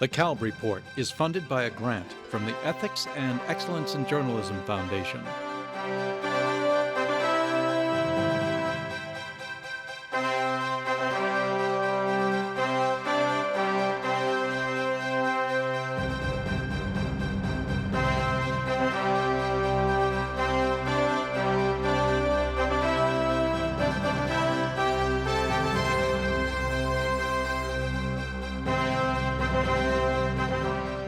The Kalb Report is funded by a grant from the Ethics and Excellence in Journalism Foundation.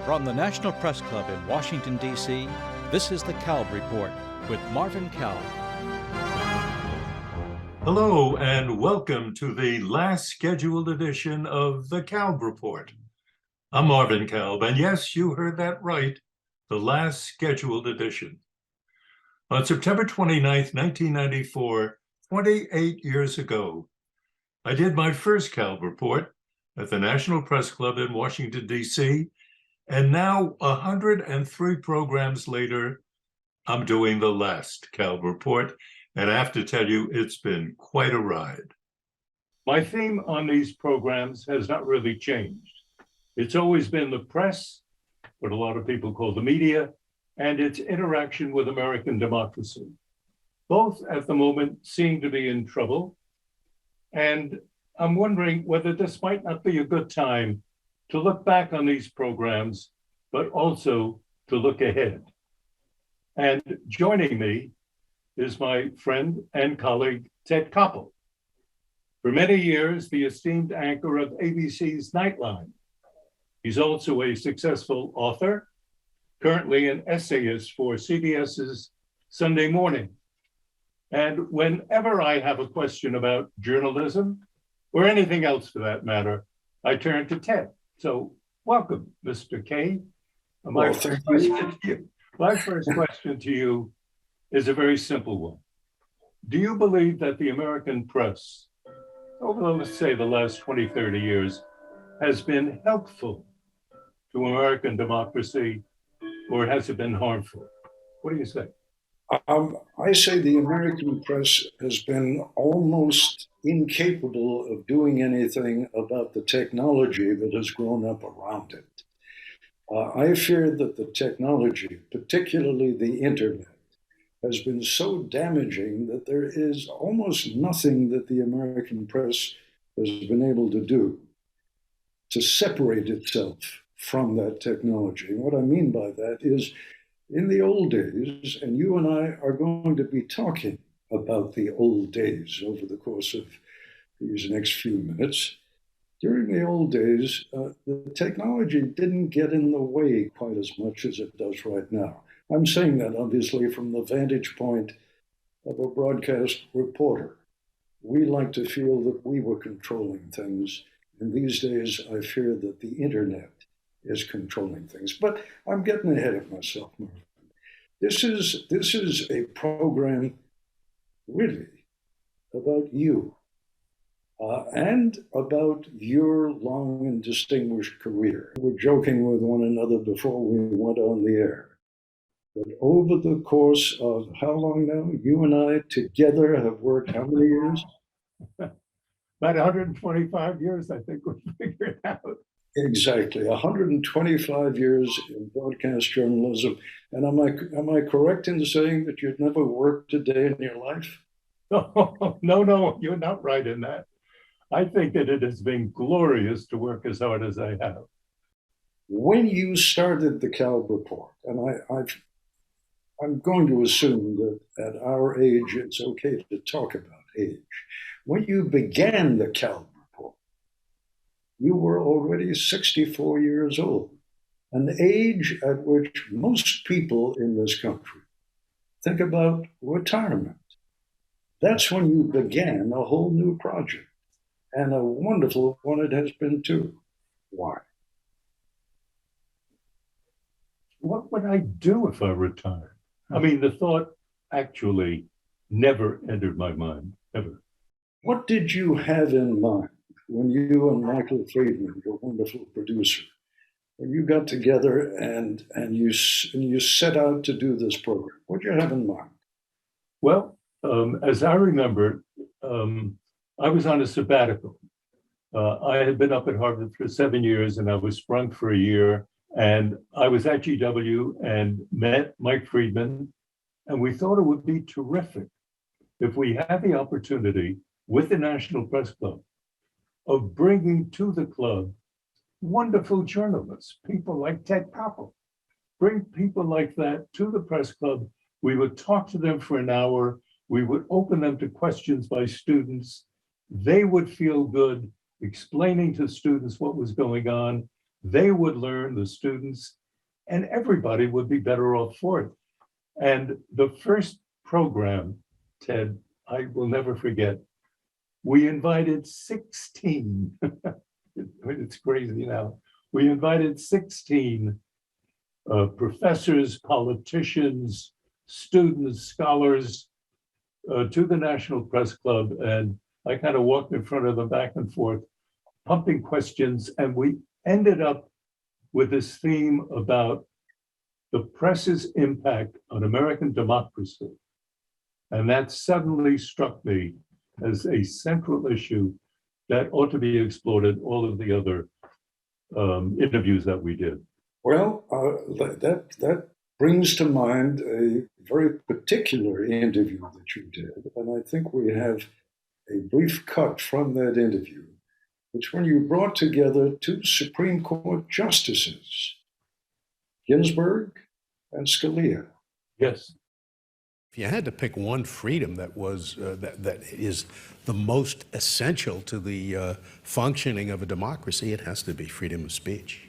From the National Press Club in Washington, D.C., this is the Kalb Report with Marvin Kalb. Hello, and welcome to the last scheduled edition of the Kalb Report. I'm Marvin Kalb, and yes, you heard that right, the last scheduled edition. On September 29th, 1994, 28 years ago, I did my first Kalb Report at the National Press Club in Washington, D.C., and now, 103 programs later, I'm doing the last Kalb Report, and I have to tell you, it's been quite a ride. My theme on these programs has not really changed. It's always been the press, what a lot of people call the media, and its interaction with American democracy. Both at the moment seem to be in trouble, and I'm wondering whether this might not be a good time to look back on these programs, but also to look ahead. And joining me is my friend and colleague, Ted Koppel. For many years, the esteemed anchor of ABC's Nightline. He's also a successful author, currently an essayist for CBS's Sunday Morning. And whenever I have a question about journalism, or anything else for that matter, I turn to Ted. So welcome, Mr. K. My first question to you is a very simple one. Do you believe that the American press, over, let's say, the last 20, 30 years, has been helpful to American democracy, or has it been harmful? What do you say? I say the American press has been almost incapable of doing anything about the technology that has grown up around it. I fear that the technology, particularly the internet, has been so damaging that there is almost nothing that the American press has been able to do to separate itself from that technology. And what I mean by that is, in the old days, and you and I are going to be talking about the old days over the course of these next few minutes. During the old days, the technology didn't get in the way quite as much as it does right now. I'm saying that obviously from the vantage point of a broadcast reporter. We like to feel that we were controlling things. And these days, I fear that the internet is controlling things. But I'm getting ahead of myself, Marvin. This is a program really about you and about your long and distinguished career. We were joking with one another before we went on the air that over the course of how long now? You and I together have worked how many years? About 125 years, I think we figured out. Exactly, 125 years in broadcast journalism. And am I correct in saying that you'd never worked a day in your life? No, you're not right in that. I think that it has been glorious to work as hard as I have. When you started the Kalb Report, and I'm going to assume that at our age it's okay to talk about age. When you began the Kalb Report, you were already 64 years old, an age at which most people in this country think about retirement. That's when you began a whole new project, and a wonderful one it has been too. Why? What would I do if I retired? I mean, the thought actually never entered my mind, ever. What did you have in mind when you and Michael Friedman, your wonderful producer, when you got together and you set out to do this program? What did you have in mind? Well, as I remember, I was on a sabbatical. I had been up at Harvard for 7 years, and I was sprung for a year. And I was at GW and met Mike Friedman, and we thought it would be terrific if we had the opportunity with the National Press Club of bringing to the club wonderful journalists, people like Ted Koppel. Bring people like that to the press club. We would talk to them for an hour. We would open them to questions by students. They would feel good explaining to students what was going on. They would learn, the students, and everybody would be better off for it. And the first program, Ted, I will never forget, we invited 16, it's crazy now, we invited 16 professors, politicians, students, scholars to the National Press Club. And I kind of walked in front of them back and forth, pumping questions. And we ended up with this theme about the press's impact on American democracy. And that suddenly struck me as a central issue that ought to be explored in all of the other interviews that we did. Well, that brings to mind a very particular interview that you did, and I think we have a brief cut from that interview. It's when you brought together two Supreme Court justices, Ginsburg and Scalia. Yes. If you had to pick one freedom that was that is the most essential to the functioning of a democracy, it has to be freedom of speech,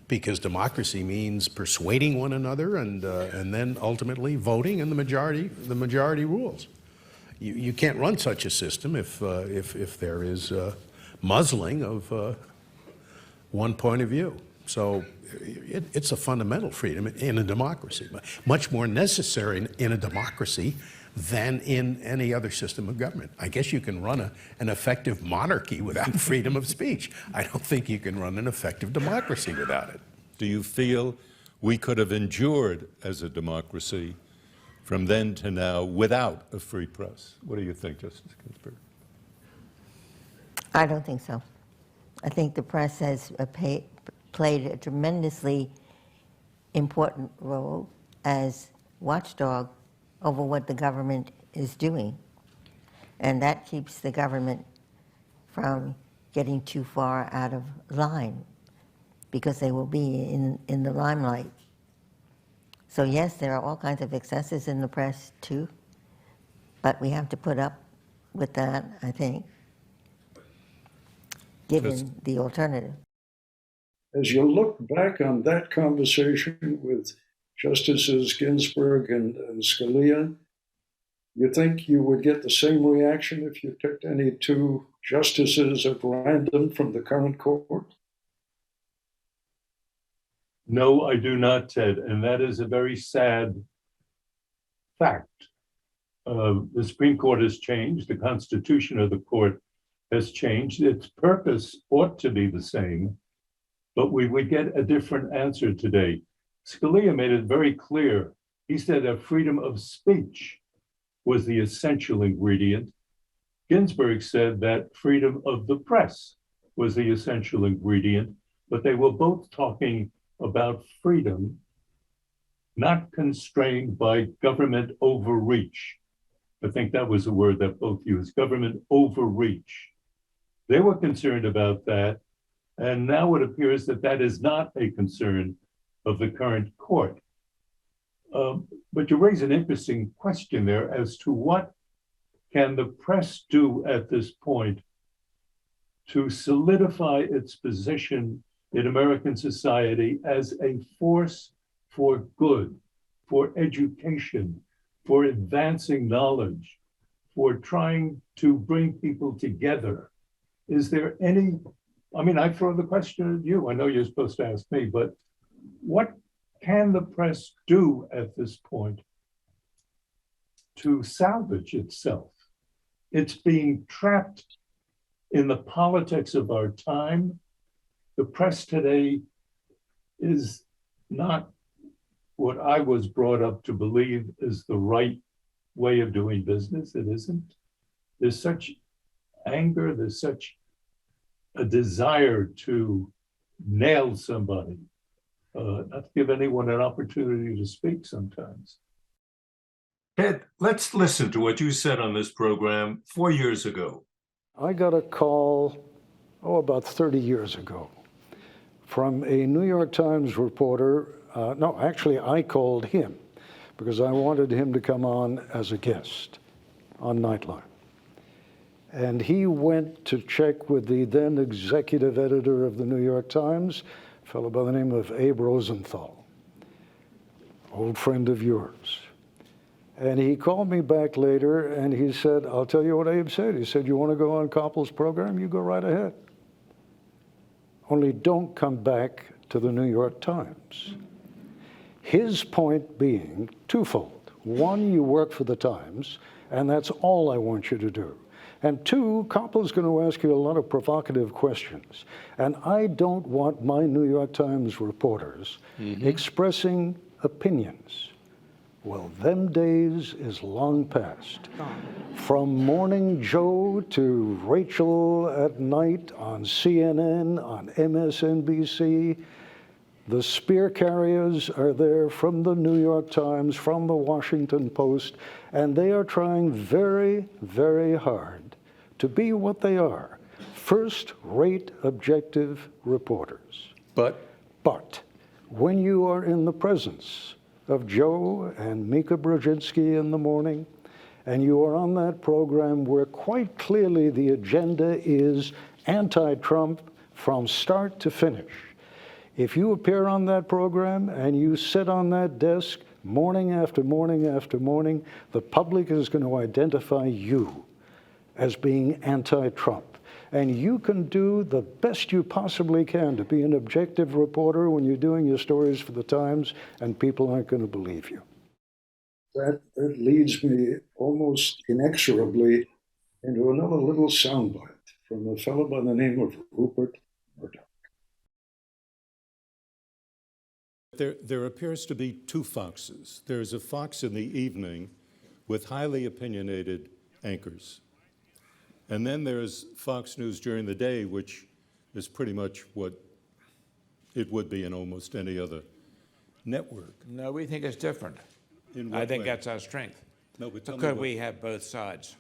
because democracy means persuading one another and then ultimately voting, and the majority rules. You can't run such a system if there is muzzling of one point of view. So it's a fundamental freedom in a democracy, but much more necessary in a democracy than in any other system of government. I guess you can run an effective monarchy without freedom of speech. I don't think you can run an effective democracy without it. Do you feel we could have endured as a democracy from then to now without a free press? What do you think, Justice Ginsburg? I don't think so. I think the press has played a tremendously important role as watchdog over what the government is doing. And that keeps the government from getting too far out of line, because they will be in the limelight. So yes, there are all kinds of excesses in the press too, but we have to put up with that, I think, given the alternative. As you look back on that conversation with Justices Ginsburg and Scalia, you think you would get the same reaction if you picked any two justices at random from the current court? No, I do not, Ted, and that is a very sad fact. The Supreme Court has changed. The Constitution of the court has changed. Its purpose ought to be the same, but we would get a different answer today. Scalia made it very clear. He said that freedom of speech was the essential ingredient. Ginsburg said that freedom of the press was the essential ingredient, but they were both talking about freedom, not constrained by government overreach. I think that was the word that both used, government overreach. They were concerned about that, and now it appears that that is not a concern of the current court. But you raise an interesting question there as to what can the press do at this point to solidify its position in American society as a force for good, for education, for advancing knowledge, for trying to bring people together. Is there any, I mean, I throw the question at you. I know you're supposed to ask me, but what can the press do at this point to salvage itself? It's being trapped in the politics of our time. The press today is not what I was brought up to believe is the right way of doing business. It isn't. There's such anger, there's such a desire to nail somebody, not to give anyone an opportunity to speak sometimes. Ted, let's listen to what you said on this program 4 years ago. I got a call, about 30 years ago, from a New York Times reporter. No, actually, I called him because I wanted him to come on as a guest on Nightline. And he went to check with the then executive editor of the New York Times, a fellow by the name of Abe Rosenthal, old friend of yours. And he called me back later and he said, I'll tell you what Abe said. He said, you want to go on Koppel's program? You go right ahead. Only don't come back to the New York Times. His point being twofold. One, you work for the Times, and that's all I want you to do. And two, Koppel's going to ask you a lot of provocative questions. And I don't want my New York Times reporters expressing opinions. Well, them days is long past. From Morning Joe to Rachel at night on CNN, on MSNBC, the spear carriers are there from the New York Times, from the Washington Post, and they are trying very, very hard to be what they are, first-rate objective reporters. But when you are in the presence of Joe and Mika Brzezinski in the morning, and you are on that program where quite clearly the agenda is anti-Trump from start to finish, if you appear on that program and you sit on that desk morning after morning after morning, the public is going to identify you as being anti-Trump. And you can do the best you possibly can to be an objective reporter when you're doing your stories for the Times, and people aren't going to believe you. That leads me almost inexorably into another little soundbite from a fellow by the name of Rupert Murdoch. There appears to be two foxes. There's a fox in the evening with highly opinionated anchors. And then there's Fox News during the day, which is pretty much what it would be in almost any other network. No, we think it's different. I think that's our strength. No, but tell me because what- we have both sides.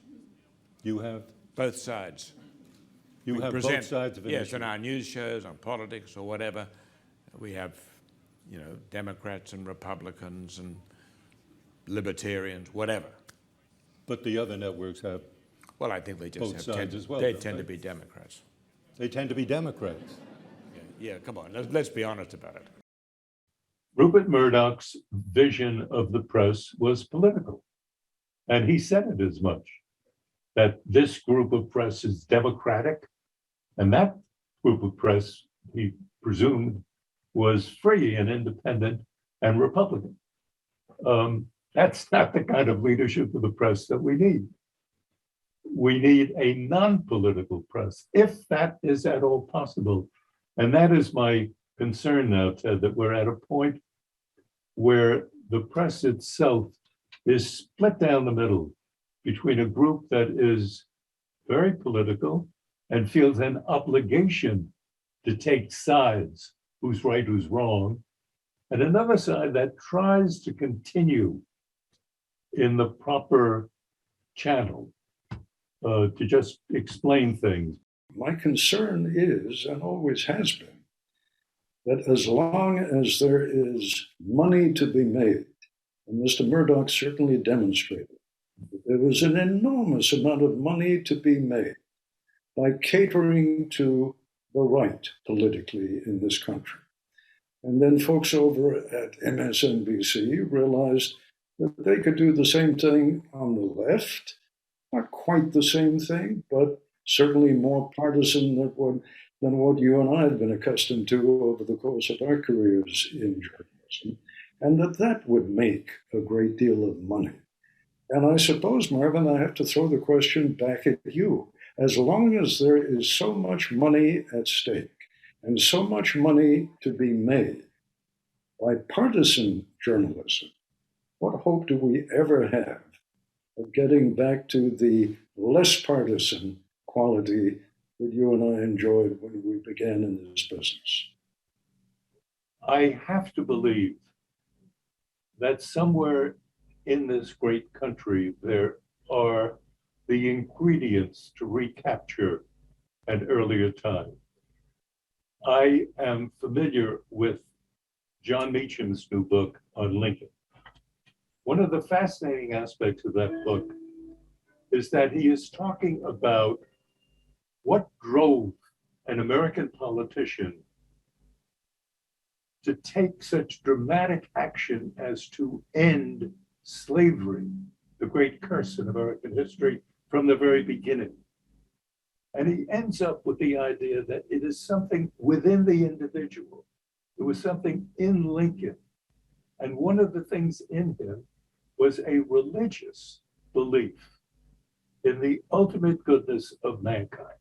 You have? Both sides. You We have present- both sides of an Yes, issue. in our news shows, on politics or whatever, we have, Democrats and Republicans and libertarians, whatever. But the other networks have, Well, I think they just Both have sides tend, as well, they don't tend they? to be Democrats. they tend to be Democrats. Yeah, come on, let's be honest about it. Rupert Murdoch's vision of the press was political. And he said it as much, that this group of press is democratic, and that group of press, he presumed, was free and independent and Republican. That's not the kind of leadership of the press that we need. We need a non-political press, if that is at all possible. And that is my concern now, Ted, that we're at a point where the press itself is split down the middle between a group that is very political and feels an obligation to take sides, who's right, who's wrong, and another side that tries to continue in the proper channel to just explain things. My concern is, and always has been, that as long as there is money to be made, and Mr. Murdoch certainly demonstrated that there was an enormous amount of money to be made by catering to the right politically in this country. And then folks over at MSNBC realized that they could do the same thing on the left, not quite the same thing, but certainly more partisan than what you and I have been accustomed to over the course of our careers in journalism, and that would make a great deal of money. And I suppose, Marvin, I have to throw the question back at you. As long as there is so much money at stake and so much money to be made by partisan journalism, what hope do we ever have of getting back to the less partisan quality that you and I enjoyed when we began in this business? I have to believe that somewhere in this great country there are the ingredients to recapture an earlier time. I am familiar with John Meacham's new book on Lincoln. One of the fascinating aspects of that book is that he is talking about what drove an American politician to take such dramatic action as to end slavery, the great curse in American history from the very beginning. And he ends up with the idea that it is something within the individual. It was something in Lincoln. And one of the things in him was a religious belief in the ultimate goodness of mankind.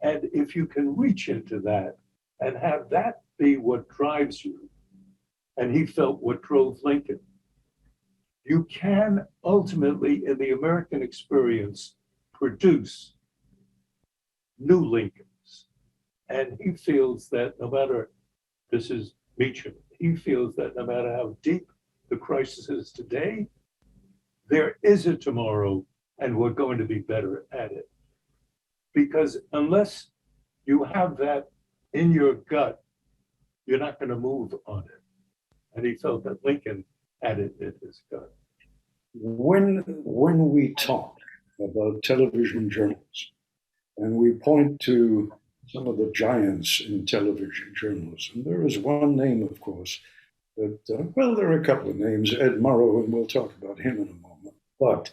And if you can reach into that and have that be what drives you, and he felt what drove Lincoln, you can ultimately, in the American experience, produce new Lincolns. And he feels that no matter, this is Meacham, he feels that no matter how deep the crisis is today, there is a tomorrow and we're going to be better at it. Because unless you have that in your gut, you're not going to move on it. And he felt that Lincoln had it in his gut. When we talk about television journalism, and we point to some of the giants in television journalism, there is one name, of course, that, well, there are a couple of names, Ed Murrow, and we'll talk about him in a moment. But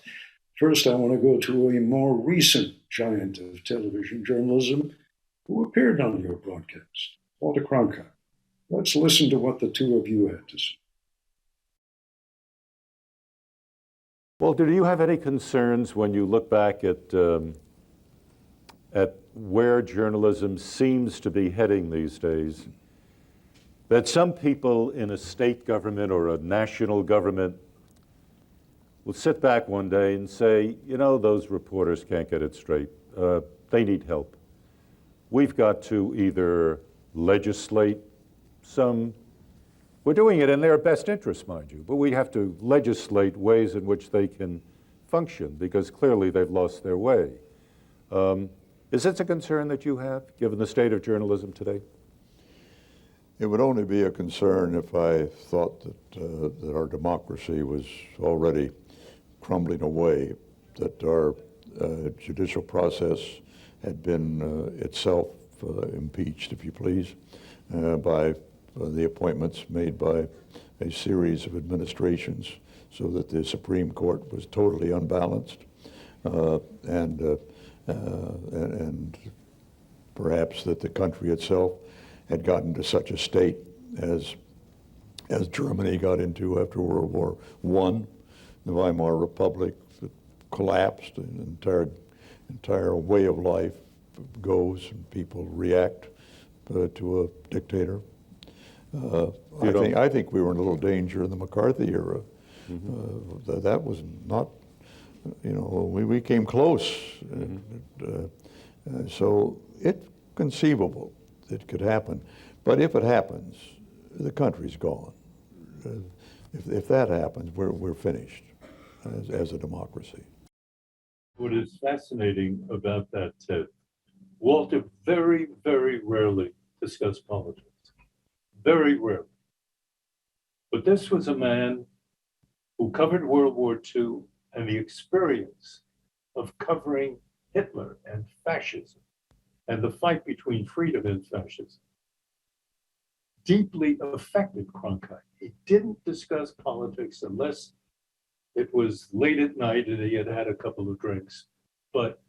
first, I want to go to a more recent giant of television journalism who appeared on your broadcast, Walter Cronkite. Let's listen to what the two of you had to say. Walter, do you have any concerns when you look back at where journalism seems to be heading these days, that some people in a state government or a national government will sit back one day and say, you know, those reporters can't get it straight. They need help. We've got to either legislate we're doing it in their best interest, mind you, but we have to legislate ways in which they can function because clearly they've lost their way. Is this a concern that you have, given the state of journalism today? It would only be a concern if I thought that our democracy was already crumbling away, that our judicial process had been itself impeached, if you please, by the appointments made by a series of administrations, so that the Supreme Court was totally unbalanced, and perhaps that the country itself had gotten to such a state as Germany got into after World War I. The Weimar Republic collapsed, and an entire way of life goes, and people react to a dictator. I think we were in a little danger in the McCarthy era. Mm-hmm. That was not, you know, we came close. Mm-hmm. So it's conceivable it could happen. But if it happens, the country's gone. If that happens, we're finished as a democracy. What is fascinating about that, Ted, Walter very, very rarely discussed politics. Very rarely. But this was a man who covered World War II and the experience of covering Hitler and fascism and the fight between freedom and fascism deeply affected Cronkite. He didn't discuss politics unless it was late at night and he had had a couple of drinks. But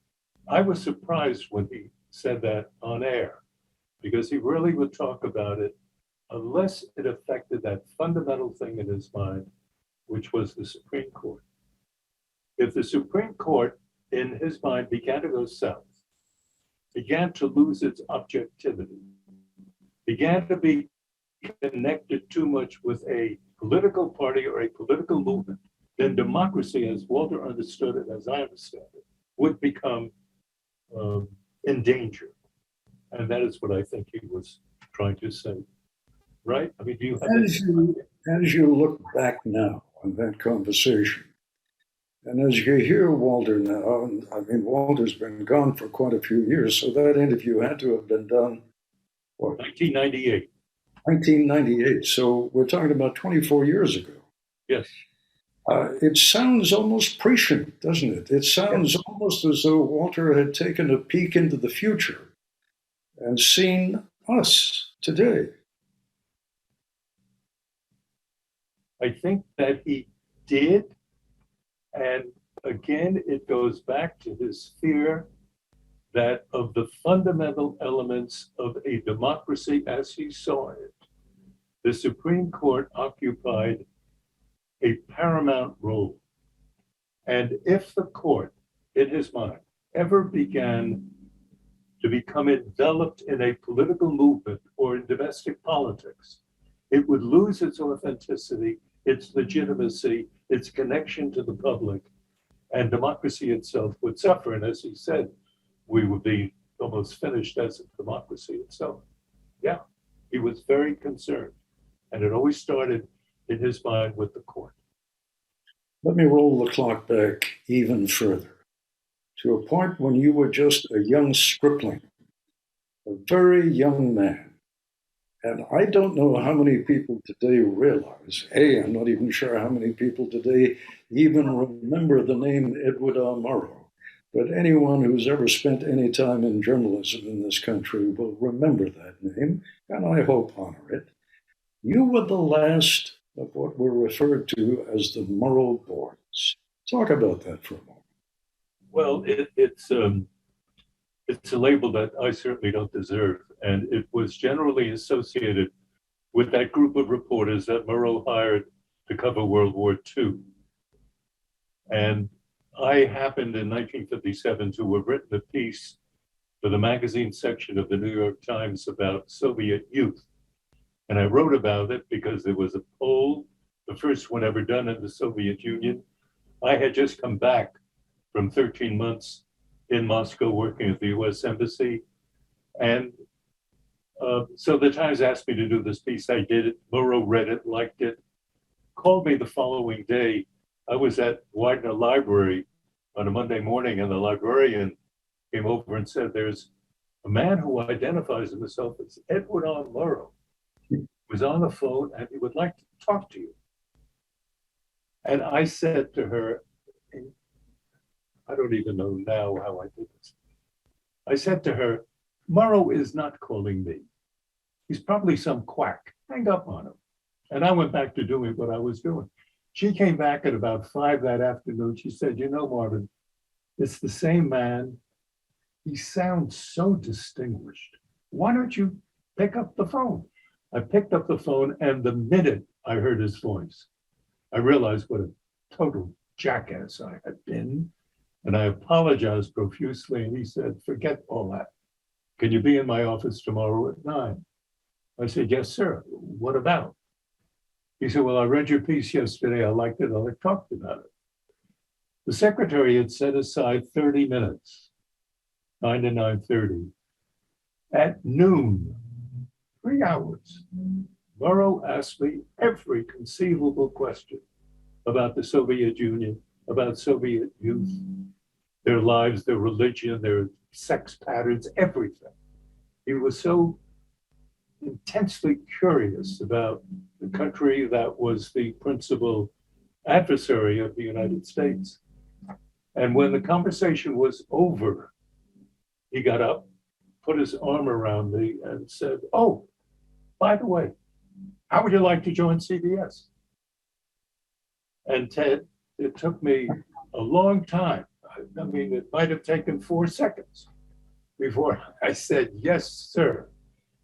I was surprised when he said that on air, because he really would talk about it unless it affected that fundamental thing in his mind, which was the Supreme Court. If the Supreme Court, in his mind, began to go south, began to lose its objectivity, began to be connected too much with a political party or a political movement, then democracy, as Walter understood it, as I understand it, would become in danger. And that is what I think he was trying to say. Right? I mean, do you have as you look back now on that conversation, and as you hear Walter now, and I mean, Walter's been gone for quite a few years, so that interview had to have been done, what? 1998. 1998. So we're talking about 24 years ago. Yes. It sounds almost prescient, doesn't it? It sounds almost as though Walter had taken a peek into the future and seen us today. I think that he did. And again, it goes back to his fear that of the fundamental elements of a democracy as he saw it, the Supreme Court occupied a paramount role. And if the court, in his mind, ever began to become enveloped in a political movement or in domestic politics, it would lose its authenticity, its legitimacy, its connection to the public, and democracy itself would suffer. And as he said, we would be almost finished as a democracy itself. Yeah, he was very concerned. And it always started in his mind with the court. Let me roll the clock back even further to a point when you were just a young stripling, a very young man. And I don't know how many people today realize, I'm not even sure how many people today even remember the name Edward R. Murrow. But anyone who's ever spent any time in journalism in this country will remember that name, and I hope honor it. You were the last of what were referred to as the Murrow boards. Talk about that for a moment. Well, it's a label that I certainly don't deserve. And it was generally associated with that group of reporters that Murrow hired to cover World War II. And I happened in 1957 to have written a piece for the magazine section of the New York Times about Soviet youth. And I wrote about it because there was a poll, the first one ever done in the Soviet Union. I had just come back from 13 months in Moscow working at the US Embassy. And so the Times asked me to do this piece. I did it. Murrow read it, liked it, called me the following day. I was at Widener Library on a Monday morning, and the librarian came over and said, there's a man who identifies himself as Edward R. Murrow, was on the phone, and he would like to talk to you. And I said to her, I don't even know now how I did this. I said to her, Murrow is not calling me. He's probably some quack. Hang up on him. And I went back to doing what I was doing. She came back at about 5 that afternoon. She said, you know, Marvin, it's the same man. He sounds so distinguished. Why don't you pick up the phone? I picked up the phone, and the minute I heard his voice, I realized what a total jackass I had been. And I apologized profusely. And he said, forget all that. Can you be in my office tomorrow at 9? I said, yes, sir. What about? He said, well, I read your piece yesterday. I liked it. I'd like to talk about it. The secretary had set aside 30 minutes, 9 to 9:30. At noon, 3 hours, Murrow asked me every conceivable question about the Soviet Union, about Soviet youth, their lives, their religion, their sex patterns, everything. He was so intensely curious about the country that was the principal adversary of the United States. And when the conversation was over, he got up, put his arm around me and said, oh, by the way, how would you like to join CBS? And Ted, it took me a long time. I mean, it might have taken 4 seconds before I said, yes, sir.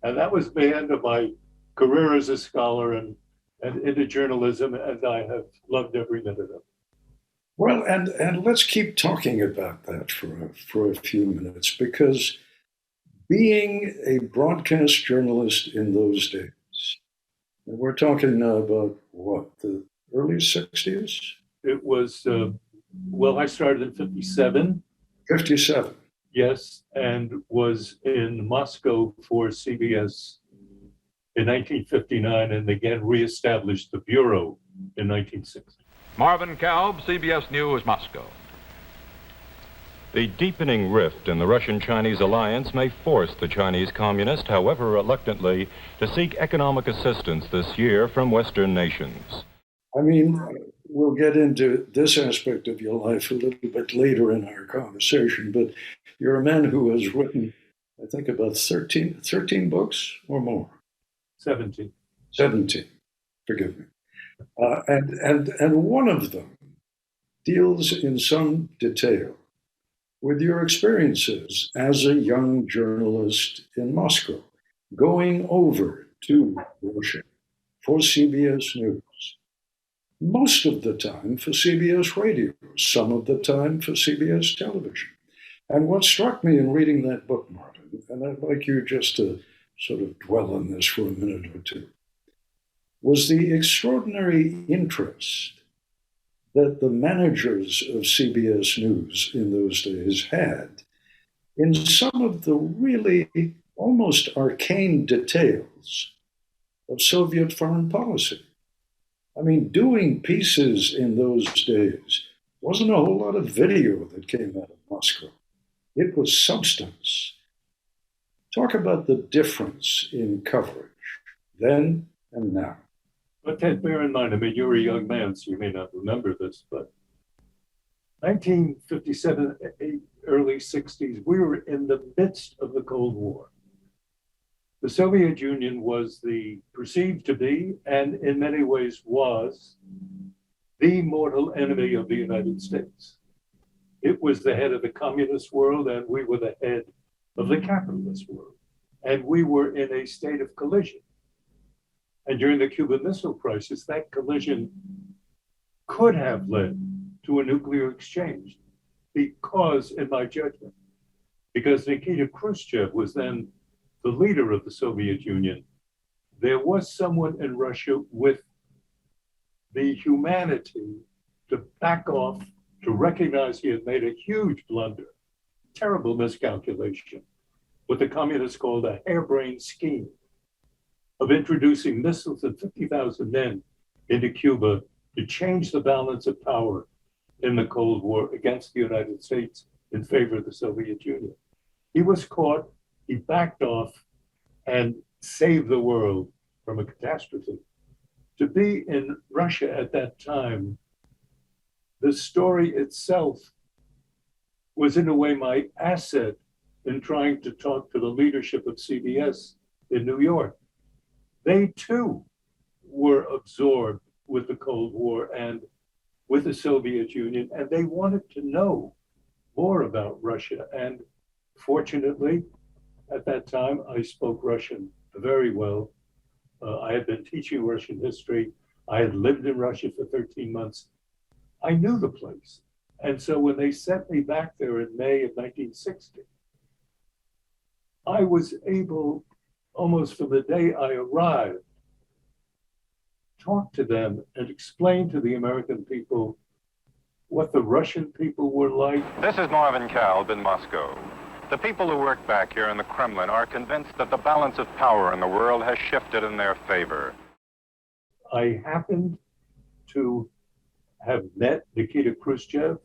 And that was the end of my career as a scholar and into journalism, and I have loved every minute of it. Well, and let's keep talking about that for a few minutes, because being a broadcast journalist in those days, and we're talking now about what, the early 60s? It was, well, I started in 57. 57. yes, and was in Moscow for CBS in 1959 and again reestablished the Bureau in 1960. Marvin Kalb, CBS News, Moscow. The deepening rift in the Russian-Chinese alliance may force the Chinese Communists, however reluctantly, to seek economic assistance this year from Western nations. I mean, we'll get into this aspect of your life a little bit later in our conversation, but you're a man who has written, I think, about 13 books or more. 17. 17, forgive me. And one of them deals in some detail with your experiences as a young journalist in Moscow, going over to Russia for CBS News. Most of the time for CBS Radio, some of the time for CBS Television. And what struck me in reading that book, Marvin, and I'd like you just to sort of dwell on this for a minute or two, was the extraordinary interest that the managers of CBS News in those days had in some of the really almost arcane details of Soviet foreign policy. I mean, doing pieces in those days wasn't a whole lot of video that came out of Moscow. It was substance. Talk about the difference in coverage then and now. But Ted, bear in mind, I mean, you're a young man, so you may not remember this, but 1957, early 60s, we were in the midst of the Cold War. The Soviet Union was perceived to be, and in many ways was, the mortal enemy of the United States. It was the head of the communist world, and we were the head of the capitalist world. And we were in a state of collision. And during the Cuban Missile Crisis, that collision could have led to a nuclear exchange because, in my judgment, because Nikita Khrushchev was then the leader of the Soviet Union, there was someone in Russia with the humanity to back off, to recognize he had made a huge blunder, terrible miscalculation, what the communists called a harebrained scheme of introducing missiles and 50,000 men into Cuba to change the balance of power in the Cold War against the United States in favor of the Soviet Union. He was caught, he backed off and saved the world from a catastrophe. To be in Russia at that time, the story itself was in a way my asset in trying to talk to the leadership of CBS in New York. They too were absorbed with the Cold War and with the Soviet Union, and they wanted to know more about Russia. And fortunately, at that time, I spoke Russian very well. I had been teaching Russian history. I had lived in Russia for 13 months. I knew the place. And so when they sent me back there in May of 1960, I was able, almost from the day I arrived, talk to them and explain to the American people what the Russian people were like. This is Marvin Kalb in Moscow. The people who work back here in the Kremlin are convinced that the balance of power in the world has shifted in their favor. I happened to have met Nikita Khrushchev.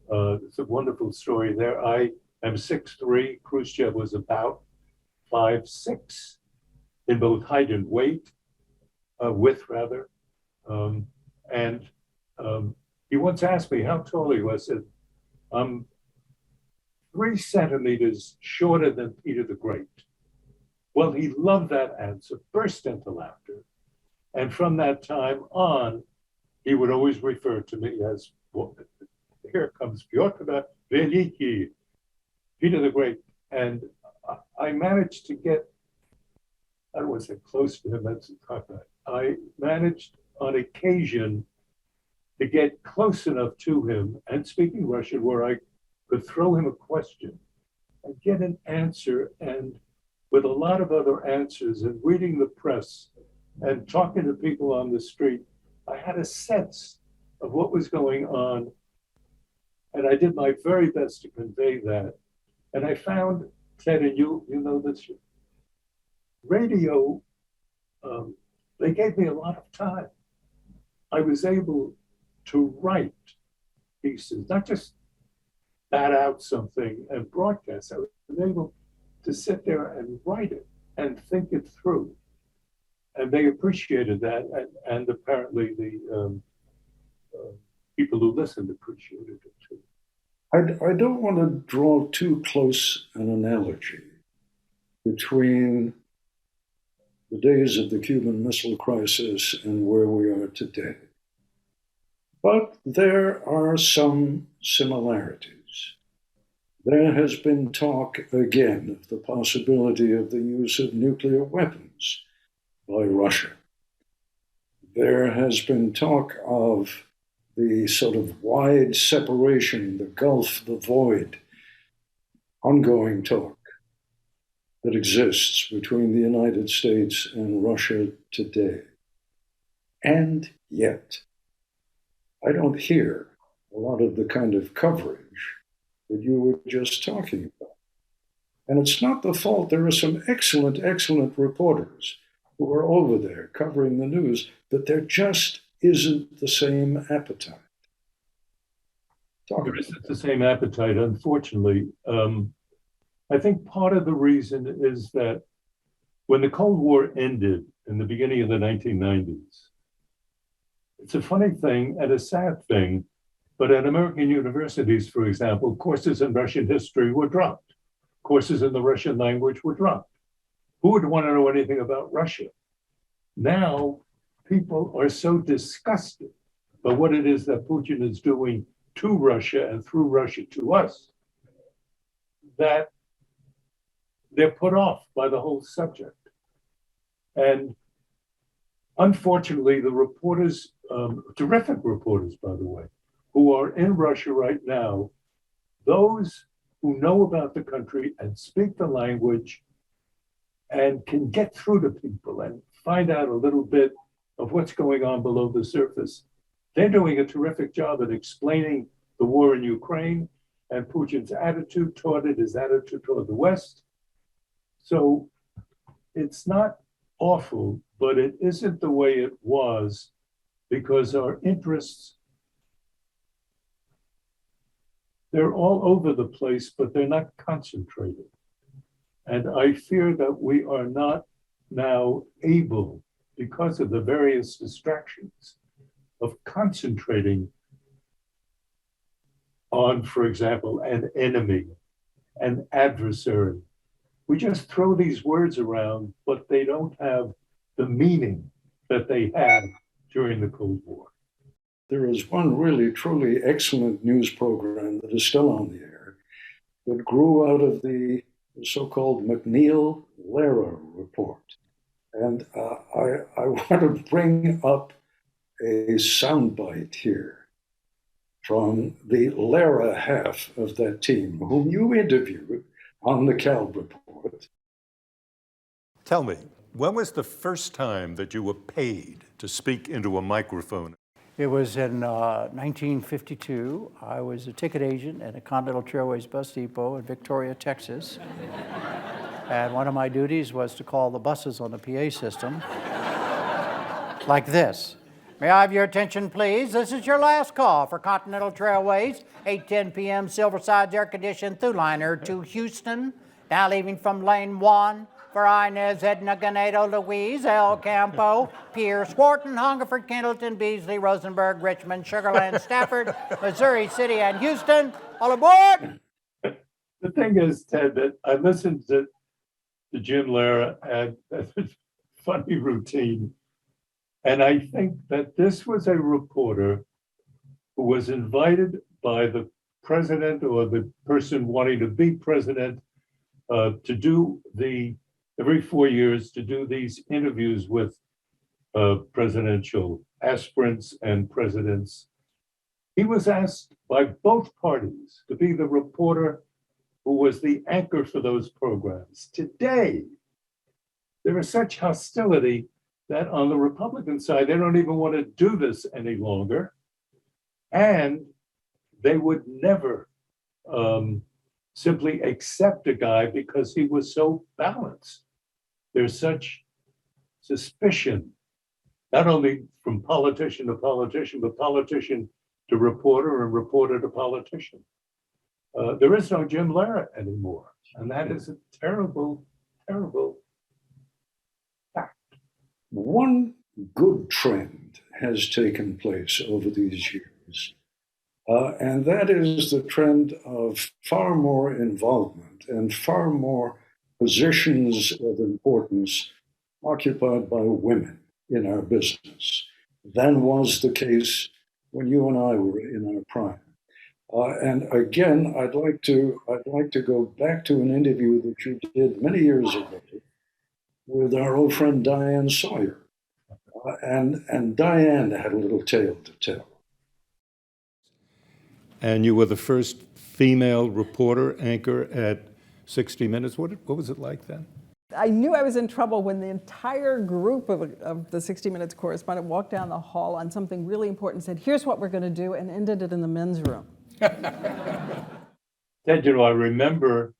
It's a wonderful story there. I am 6'3". Khrushchev was about 5'6" in both height and weight, width rather. He once asked me, how tall are you? I said, I'm 3 centimeters shorter than Peter the Great. Well, he loved that answer, burst into laughter. And from that time on, he would always refer to me as, well, here comes Pyotr Veliki, Peter the Great. And I managed to get, I don't want to say close to him, that's I managed on occasion to get close enough to him and speaking Russian where I could throw him a question and get an answer. And with a lot of other answers and reading the press and talking to people on the street, I had a sense of what was going on. And I did my very best to convey that And I found, Ted, and you know this, radio, they gave me a lot of time. I was able to write pieces, not just bat out something and broadcast. I was able to sit there and write it and think it through. And they appreciated that. And apparently the people who listened appreciated it too. I don't want to draw too close an analogy between the days of the Cuban Missile Crisis and where we are today. But there are some similarities. There has been talk again of the possibility of the use of nuclear weapons by Russia. There has been talk of the sort of wide separation, the gulf, the void, ongoing talk that exists between the United States and Russia today. And yet, I don't hear a lot of the kind of coverage that you were just talking about. And it's not the fault. There are some excellent, excellent reporters who are over there covering the news, but there just isn't the same appetite. There isn't the same appetite, unfortunately. I think part of the reason is that when the Cold War ended in the beginning of the 1990s, it's a funny thing and a sad thing, but at American universities, for example, courses in Russian history were dropped. Courses in the Russian language were dropped. Who would want to know anything about Russia? Now, people are so disgusted by what it is that Putin is doing to Russia and through Russia to us that they're put off by the whole subject. And unfortunately, the reporters, terrific reporters, by the way, who are in Russia right now, those who know about the country and speak the language and can get through to people and find out a little bit of what's going on below the surface, they're doing a terrific job at explaining the war in Ukraine and Putin's attitude toward it, his attitude toward the West. So it's not awful, but it isn't the way it was because our interests, they're all over the place, but they're not concentrated. And I fear that we are not now able, because of the various distractions, of concentrating on, for example, an enemy, an adversary. We just throw these words around, but they don't have the meaning that they had during the Cold War. There is one really, truly excellent news program that is still on the air that grew out of the so-called McNeil-Lehrer report. And I want to bring up a soundbite here from the Lehrer half of that team, whom you interviewed on the Kalb Report. Tell me, when was the first time that you were paid to speak into a microphone? It was in 1952. I was a ticket agent at a Continental Trailways bus depot in Victoria, Texas. And one of my duties was to call the buses on the PA system like this. May I have your attention, please? This is your last call for Continental Trailways, 8:10 p.m. Silverside's air-conditioned through-liner to Houston, now leaving from lane 1 for Inez, Edna, Ganedo, Louise, El Campo, Pierce, Wharton, Hungerford, Kendleton, Beasley, Rosenberg, Richmond, Sugarland, Stafford, Missouri City, and Houston. All aboard! The thing is, Ted, that I listened to Jim Lehrer and that's a funny routine. And I think that this was a reporter who was invited by the president or the person wanting to be president to do every 4 years to do these interviews with presidential aspirants and presidents. He was asked by both parties to be the reporter who was the anchor for those programs. Today, there is such hostility that on the Republican side, they don't even want to do this any longer. And they would never simply accept a guy because he was so balanced. There's such suspicion, not only from politician to politician, but politician to reporter and reporter to politician. There is no Jim Lehrer anymore. And that is a terrible, terrible fact. One good trend has taken place over these years, and that is the trend of far more involvement and far more positions of importance occupied by women in our business than was the case when you and I were in our prime. And again, I'd like to go back to an interview that you did many years ago with our old friend Diane Sawyer. And Diane had a little tale to tell. And you were the first female reporter anchor at 60 Minutes. What was it like then? I knew I was in trouble when the entire group of the 60 Minutes correspondent walked down the hall on something really important, said, here's what we're going to do, and ended it in the men's room. Ted, you know, I remember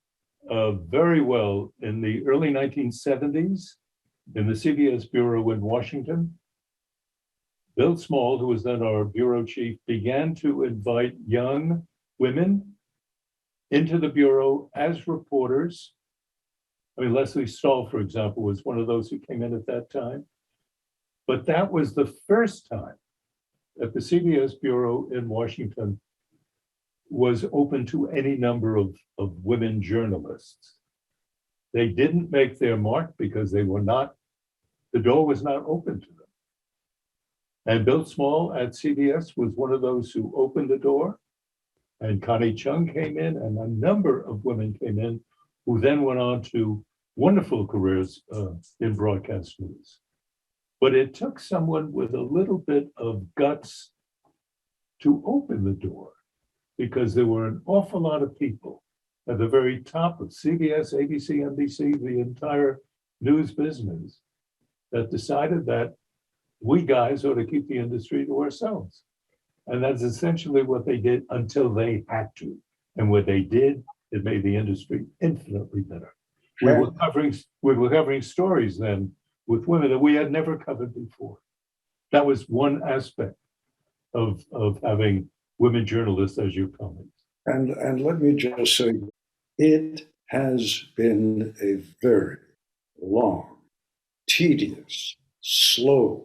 very well in the early 1970s in the CBS bureau in Washington, Bill Small, who was then our bureau chief, began to invite young women into the bureau as reporters. I mean, Leslie Stahl, for example, was one of those who came in at that time. But that was the first time that the CBS bureau in Washington was open to any number of women journalists. They didn't make their mark because they were not, the door was not open to them. And Bill Small at CBS was one of those who opened the door, and Connie Chung came in, and a number of women came in who then went on to wonderful careers in broadcast news. But it took someone with a little bit of guts to open the door, because there were an awful lot of people at the very top of CBS, ABC, NBC, the entire news business, that decided that we guys ought to keep the industry to ourselves. And that's essentially what they did until they had to. And what they did, it made the industry infinitely better. We were covering stories then with women that we had never covered before. That was one aspect of having women journalists as your colleagues. And let me just say, it has been a very long, tedious, slow,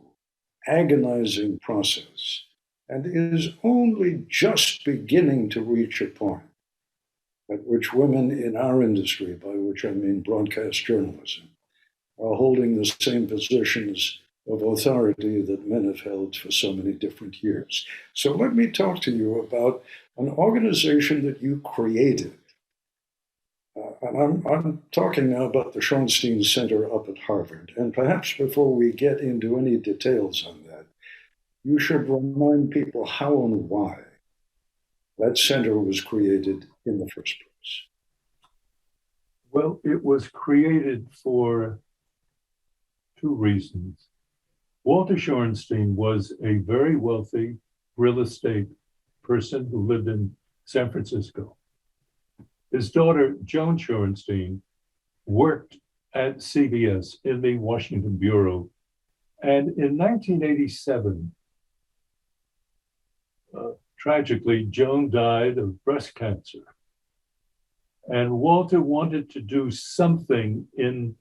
agonizing process, and is only just beginning to reach a point at which women in our industry, by which I mean broadcast journalism, are holding the same positions of authority that men have held for so many different years. So let me talk to you about an organization that you created. And I'm talking now about the Schornstein Center up at Harvard. And perhaps before we get into any details on that, you should remind people how and why that center was created in the first place. Well, it was created for two reasons. Walter Schornstein was a very wealthy real estate person who lived in San Francisco. His daughter, Joan Schornstein, worked at CBS in the Washington Bureau. And in 1987, tragically, Joan died of breast cancer. And Walter wanted to do something in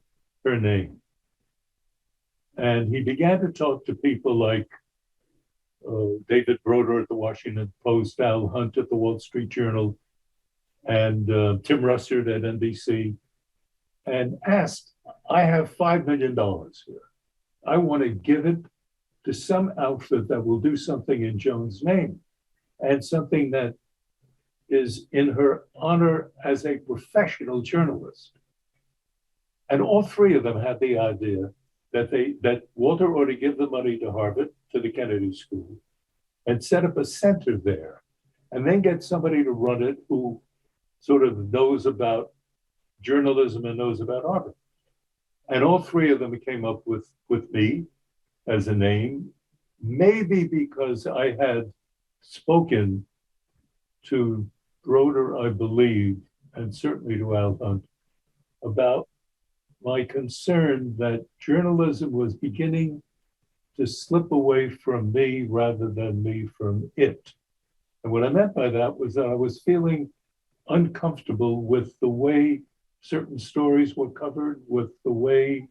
her name. And he began to talk to people like David Broder at the Washington Post, Al Hunt at the Wall Street Journal, and Tim Russert at NBC, and asked, I have $5 million here. I want to give it to some outfit that will do something in Joan's name and something that is in her honor as a professional journalist. And all three of them had the idea that Walter ought to give the money to Harvard, to the Kennedy School, and set up a center there, and then get somebody to run it who sort of knows about journalism and knows about Harvard. And all three of them came up with me as a name, maybe because I had spoken to Broder, I believe, and certainly to Al Hunt, about my concern that journalism was beginning to slip away from me rather than me from it. And what I meant by that was that I was feeling uncomfortable with the way certain stories were covered, with the way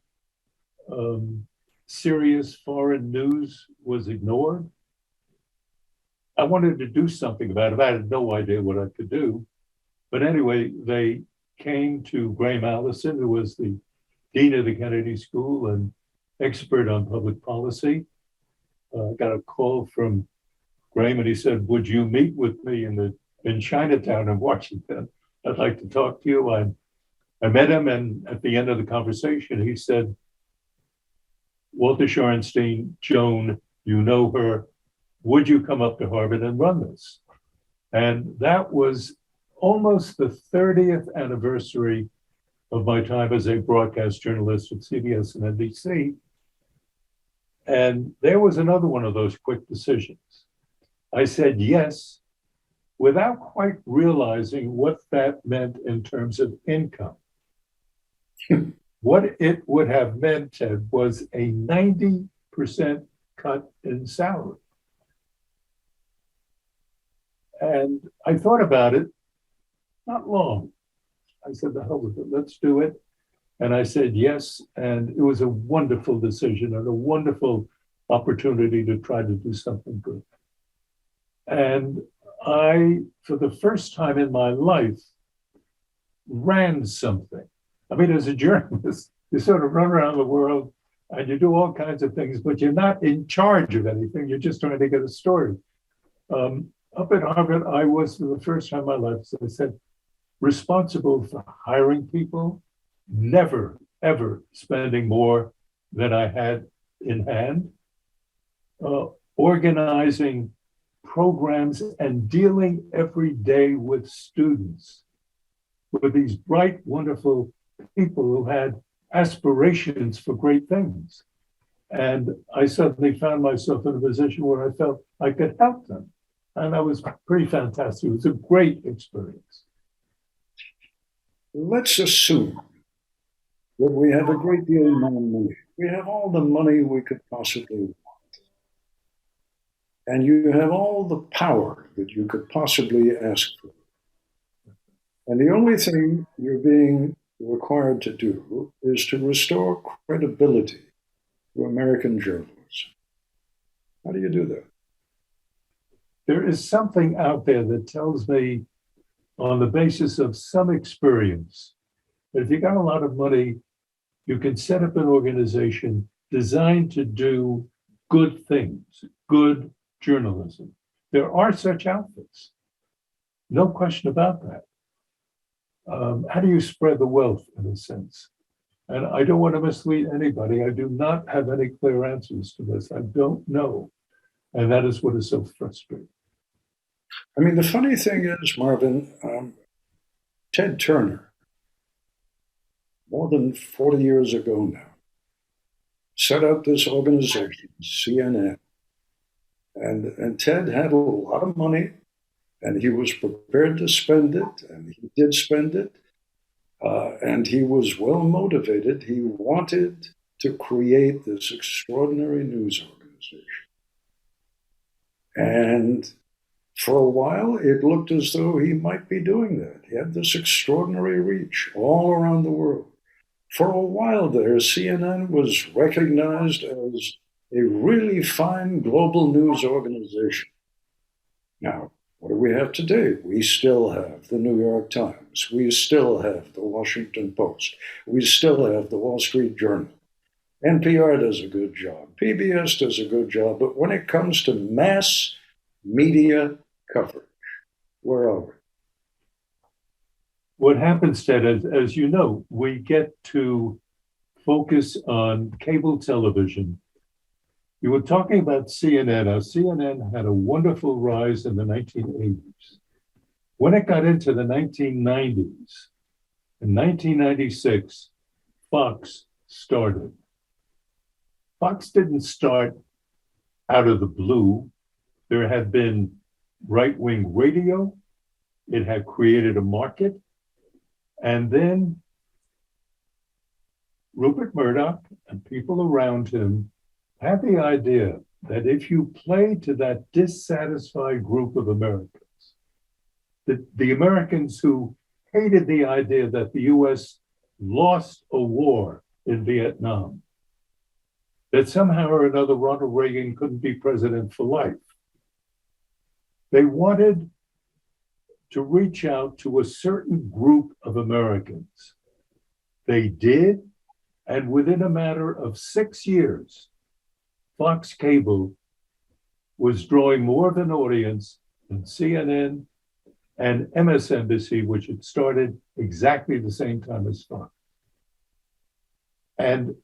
serious foreign news was ignored. I wanted to do something about it. I had no idea what I could do. But anyway, they came to Graham Allison, who was the dean of the Kennedy School and expert on public policy. Got a call from Graham and he said, would you meet with me in Chinatown in Washington? I'd like to talk to you. I met him, and at the end of the conversation, he said, Walter Shorenstein, Joan, you know her. Would you come up to Harvard and run this? And that was almost the 30th anniversary of my time as a broadcast journalist at CBS and NBC. And there was another one of those quick decisions. I said yes, without quite realizing what that meant in terms of income. What it would have meant, Ted, was a 90% cut in salary. And I thought about it, not long. I said, the hell with it, let's do it. And I said yes, and it was a wonderful decision and a wonderful opportunity to try to do something good. And I, for the first time in my life, ran something. I mean, as a journalist, you sort of run around the world and you do all kinds of things, but you're not in charge of anything. You're just trying to get a story. Up at Harvard, I was, for the first time in my life, as I said, responsible for hiring people, never, ever spending more than I had in hand, organizing programs and dealing every day with students, with these bright, wonderful people who had aspirations for great things. And I suddenly found myself in a position where I felt I could help them. And that was pretty fantastic. It was a great experience. Let's assume that we have a great deal more money. We have all the money we could possibly want. And you have all the power that you could possibly ask for. And the only thing you're being required to do is to restore credibility to American journalism. How do you do that? There is something out there that tells me, on the basis of some experience, that if you got a lot of money, you can set up an organization designed to do good things, good journalism. There are such outfits, no question about that. How do you spread the wealth, in a sense? And I don't want to mislead anybody. I do not have any clear answers to this. I don't know. And that is what is so frustrating. I mean, the funny thing is, Marvin, Ted Turner, more than 40 years ago now, set up this organization, CNN. And Ted had a lot of money, and he was prepared to spend it, and he did spend it. And he was well motivated. He wanted to create this extraordinary news organization. And for a while, it looked as though he might be doing that. He had this extraordinary reach all around the world. For a while there, CNN was recognized as a really fine global news organization. Now, what do we have today? We still have the New York Times. We still have the Washington Post. We still have the Wall Street Journal. NPR does a good job. PBS does a good job. But when it comes to mass media coverage, where are we? What happens, Ted, as you know, we get to focus on cable television. You were talking about CNN. Now, CNN had a wonderful rise in the 1980s. When it got into the 1990s, in 1996, Fox started. Fox didn't start out of the blue. There had been right-wing radio. It had created a market. And then Rupert Murdoch and people around him had the idea that if you play to that dissatisfied group of Americans, the Americans who hated the idea that the US lost a war in Vietnam, that somehow or another Ronald Reagan couldn't be president for life. They wanted to reach out to a certain group of Americans. They did, and within a matter of 6 years, Fox Cable was drawing more of an audience than CNN and MSNBC, which had started exactly the same time as Fox. And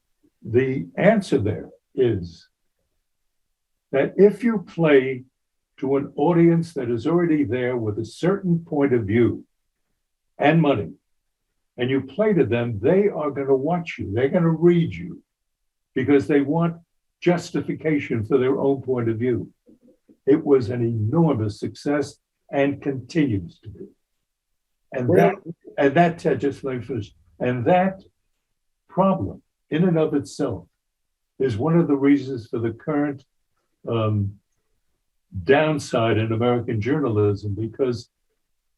the answer there is that if you play to an audience that is already there with a certain point of view and money, and you play to them, they are going to watch you. They're going to read you because they want justification for their own point of view. It was an enormous success and continues to be. And that Ted, just let me finish. And that problem in and of itself is one of the reasons for the current downside in American journalism, because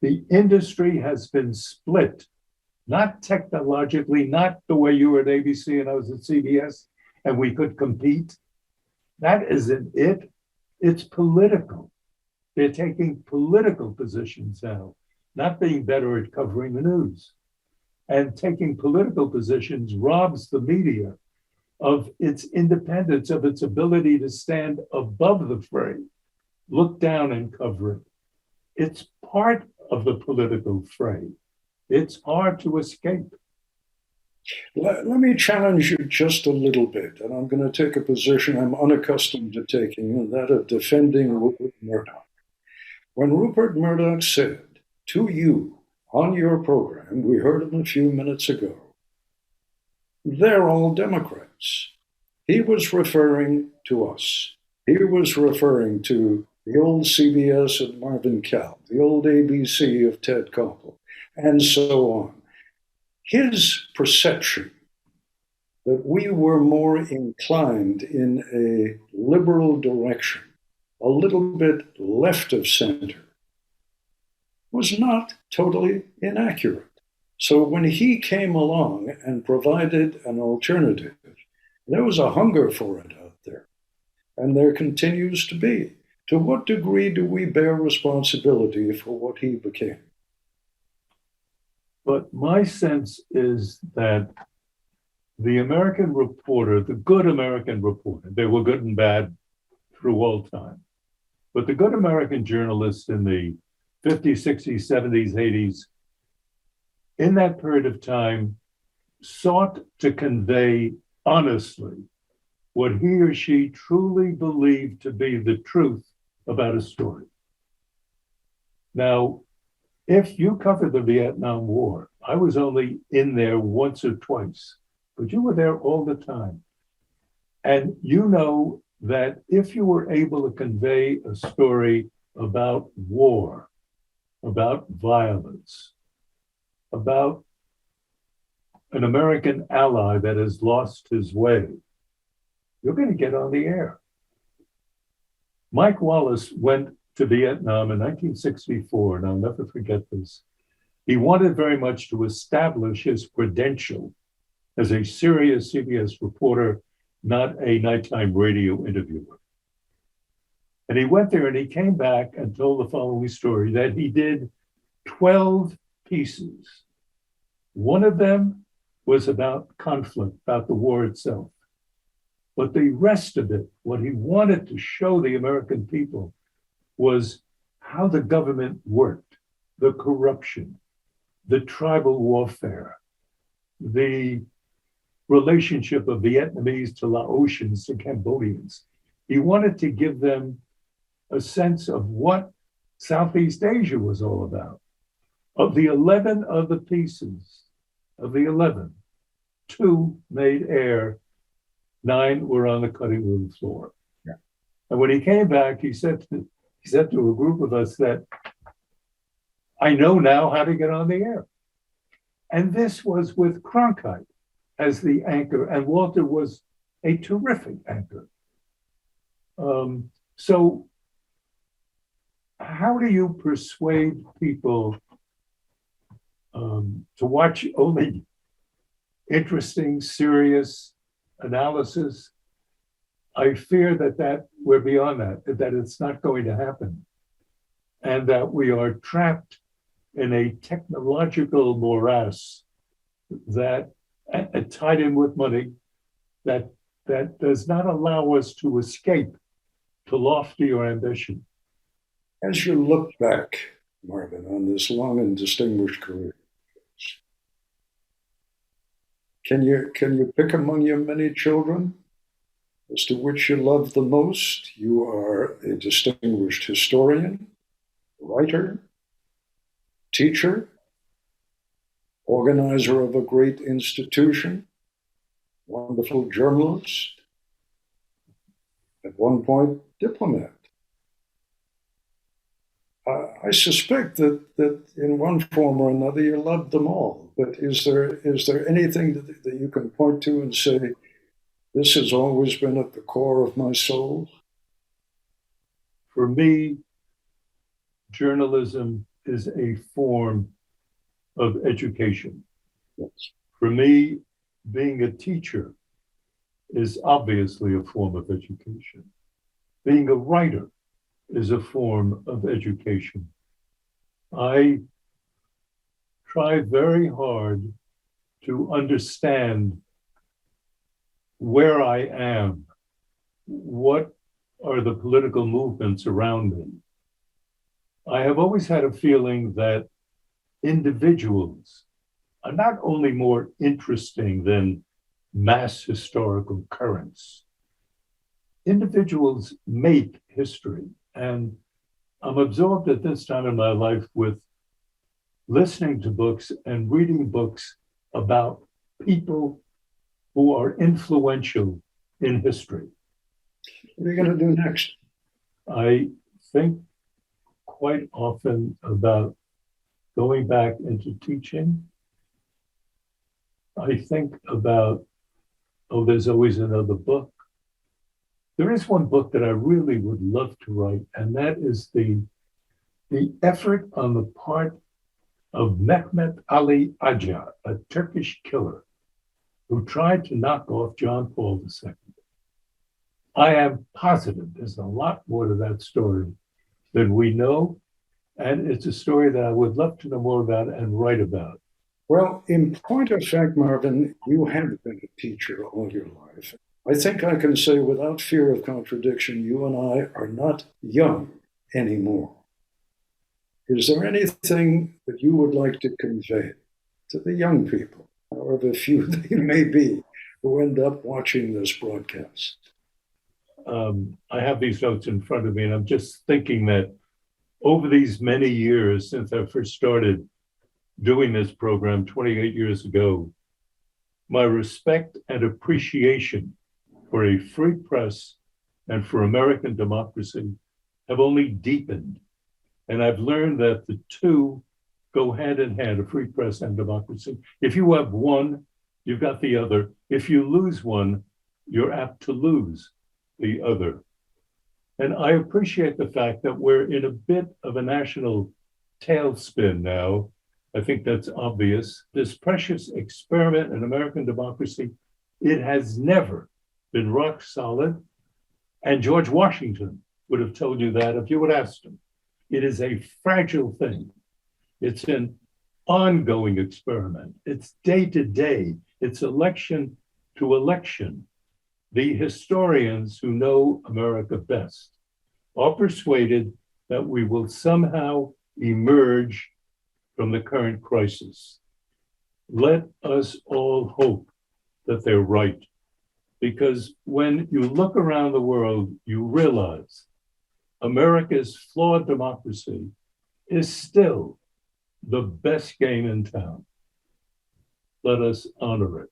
the industry has been split, not technologically, not the way you were at ABC and I was at CBS and we could compete. That isn't it. It's political. They're taking political positions now, not being better at covering the news. And taking political positions robs the media of its independence, of its ability to stand above the fray, look down and cover it. It's part of the political fray. It's hard to escape. Let me challenge you just a little bit, and I'm going to take a position I'm unaccustomed to taking, and that of defending Rupert Murdoch. When Rupert Murdoch said to you on your program, we heard him a few minutes ago, they're all Democrats. He was referring to us. He was referring to the old CBS of Marvin Kalb, the old ABC of Ted Koppel, and so on. His perception that we were more inclined in a liberal direction, a little bit left of center, was not totally inaccurate. So when he came along and provided an alternative, there was a hunger for it out there, and there continues to be. To what degree do we bear responsibility for what he became? But my sense is that the American reporter, the good American reporter, they were good and bad through all time, but the good American journalists in the 50s, 60s, 70s, 80s, in that period of time, sought to convey honestly what he or she truly believed to be the truth about a story. Now, if you covered the Vietnam War, I was only in there once or twice, but you were there all the time. And you know that if you were able to convey a story about war, about violence, about an American ally that has lost his way, you're going to get on the air. Mike Wallace went to Vietnam in 1964, and I'll never forget this. He wanted very much to establish his credential as a serious CBS reporter, not a nighttime radio interviewer. And he went there and he came back and told the following story, that he did 12 pieces. One of them was about conflict, about the war itself. But the rest of it, what he wanted to show the American people was how the government worked, the corruption, the tribal warfare, the relationship of Vietnamese to Laotians to Cambodians. He wanted to give them a sense of what Southeast Asia was all about. Of the 11 other pieces, of the 11, 2 made air, 9 were on the cutting room floor. Yeah. And when he came back, he said to a group of us that, I know now how to get on the air. And this was with Cronkite as the anchor, and Walter was a terrific anchor. So how do you persuade people to watch only interesting, serious analysis? I fear that we're beyond that it's not going to happen, and that we are trapped in a technological morass that tied in with money that does not allow us to escape to loftier ambition. As you look back, Marvin, on this long and distinguished career, can you pick among your many children as to which you love the most? You are a distinguished historian, writer, teacher, organizer of a great institution, wonderful journalist, at one point, diplomat. I suspect that in one form or another you love them all, but is there anything that you can point to and say, this has always been at the core of my soul? For me, journalism is a form of education. Yes. For me, being a teacher is obviously a form of education. Being a writer is a form of education. I try very hard to understand where I am, what are the political movements around me. I have always had a feeling that individuals are not only more interesting than mass historical currents. Individuals make history, and I'm absorbed at this time in my life with listening to books and reading books about people who are influential in history. What are you going to do next? I think quite often about going back into teaching. I think about, there's always another book. There is one book that I really would love to write, and that is the effort on the part of Mehmet Ali Aca, a Turkish killer who tried to knock off John Paul II. I am positive there's a lot more to that story than we know, and it's a story that I would love to know more about and write about. Well, in point of fact, Marvin, you have been a teacher all your life. I think I can say without fear of contradiction, you and I are not young anymore. Is there anything that you would like to convey to the young people, however few they may be, who end up watching this broadcast? I have these notes in front of me, and I'm just thinking that over these many years since I first started doing this program 28 years ago, my respect and appreciation for a free press and for American democracy have only deepened. And I've learned that the two go hand in hand, a free press and democracy. If you have one, you've got the other. If you lose one, you're apt to lose the other. And I appreciate the fact that we're in a bit of a national tailspin now. I think that's obvious. This precious experiment in American democracy, it has never been rock solid. And George Washington would have told you that if you would ask him. It is a fragile thing. It's an ongoing experiment. It's day to day. It's election to election. The historians who know America best are persuaded that we will somehow emerge from the current crisis. Let us all hope that they're right, because when you look around the world, you realize America's flawed democracy is still the best game in town. Let us honor it.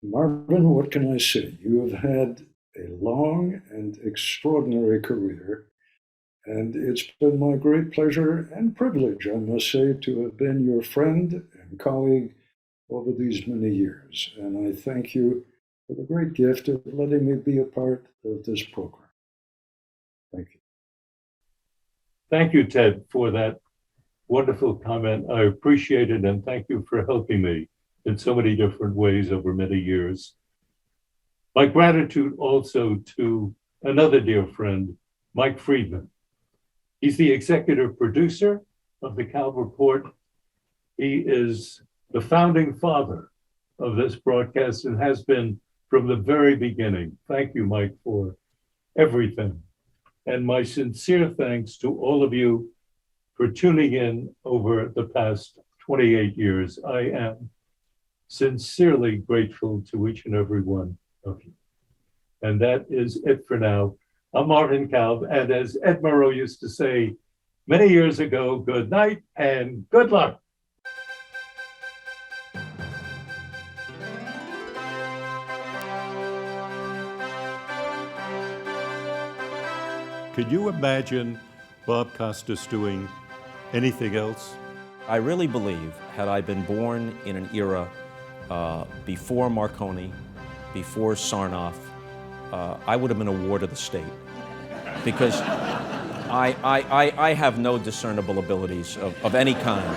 Marvin, what can I say? You have had a long and extraordinary career, And it's been my great pleasure and privilege, I must say, to have been your friend and colleague over these many years. And I thank you for the great gift of letting me be a part of this program. Thank you. Thank you, Ted, for that wonderful comment. I appreciate it, and thank you for helping me in so many different ways over many years. My gratitude also to another dear friend, Mike Friedman. He's the executive producer of the Kalb Report. He is the founding father of this broadcast and has been from the very beginning. Thank you, Mike, for everything. And my sincere thanks to all of you for tuning in over the past 28 years. I am sincerely grateful to each and every one of you. And that is it for now. I'm Marvin Kalb, and as Ed Murrow used to say many years ago, good night and good luck. Could you imagine Bob Costas doing anything else? I really believe, had I been born in an era before Marconi, before Sarnoff, I would have been a ward of the state. Because I have no discernible abilities of any kind,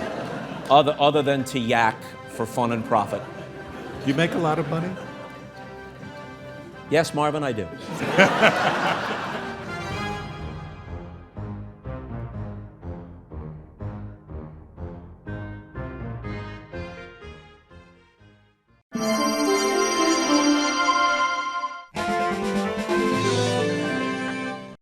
other than to yak for fun and profit. You make a lot of money? Yes, Marvin, I do.